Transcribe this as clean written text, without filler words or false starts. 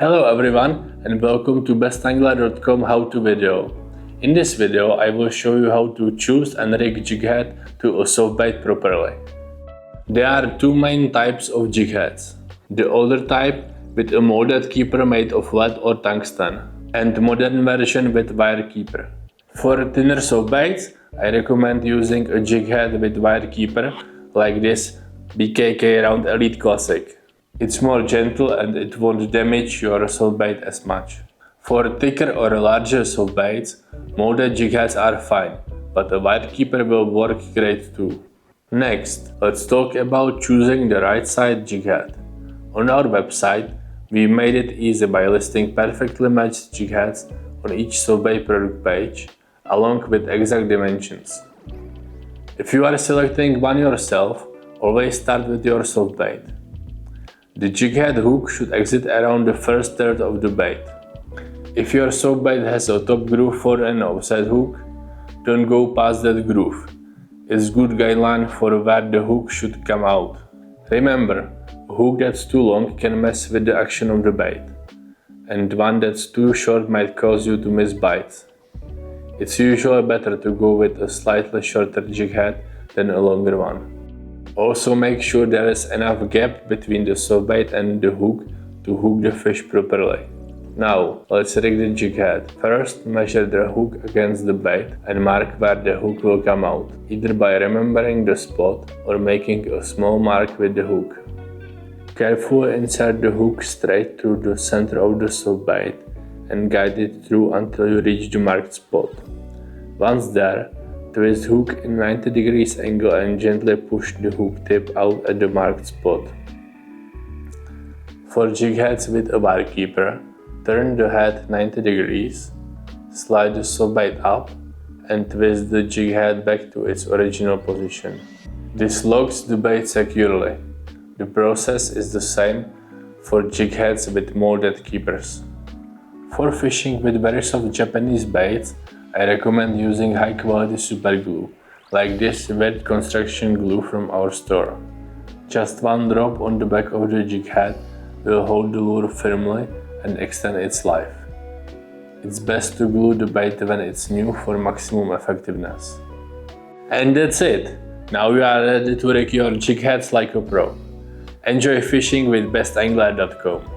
Hello everyone and welcome to BESTANGLER.com how-to video. In this video I will show you how to choose and rig jig head to a softbait properly. There are two main types of jig heads. The older type with a molded keeper made of lead or tungsten, and the modern version with wire keeper. For thinner softbaits, I recommend using a jig head with wire keeper like this BKK Round Elite Classic. It's more gentle and it won't damage your softbait as much. For thicker or larger softbaits, molded jig heads are fine, but a wire keeper will work great too. Next, let's talk about choosing the right side jig head. On our website, we made it easy by listing perfectly matched jig heads on each softbait product page, along with exact dimensions. If you are selecting one yourself, always start with your softbait. The jig head hook should exit around the first third of the bait. If your softbait has a top groove for an offset hook, don't go past that groove. It's good guideline for where the hook should come out. Remember, a hook that's too long can mess with the action of the bait, and one that's too short might cause you to miss bites. It's usually better to go with a slightly shorter jig head than a longer one. Also make sure there is enough gap between the softbait and the hook to hook the fish properly. Now, let's rig the jig head. First, measure the hook against the bait and mark where the hook will come out, either by remembering the spot or making a small mark with the hook. Carefully insert the hook straight through the center of the softbait and guide it through until you reach the marked spot. Once there, twist hook in 90 degrees angle and gently push the hook tip out at the marked spot. For jig heads with a wire keeper, turn the head 90 degrees, slide the softbait up, and twist the jig head back to its original position. This locks the bait securely. The process is the same for jig heads with molded keepers. For fishing with very soft Japanese baits, I recommend using high quality super glue, like this wet construction glue from our store. Just one drop on the back of the jig head will hold the lure firmly and extend its life. It's best to glue the bait when it's new for maximum effectiveness. And that's it! Now you are ready to rig your jig heads like a pro. Enjoy fishing with BestAngler.com.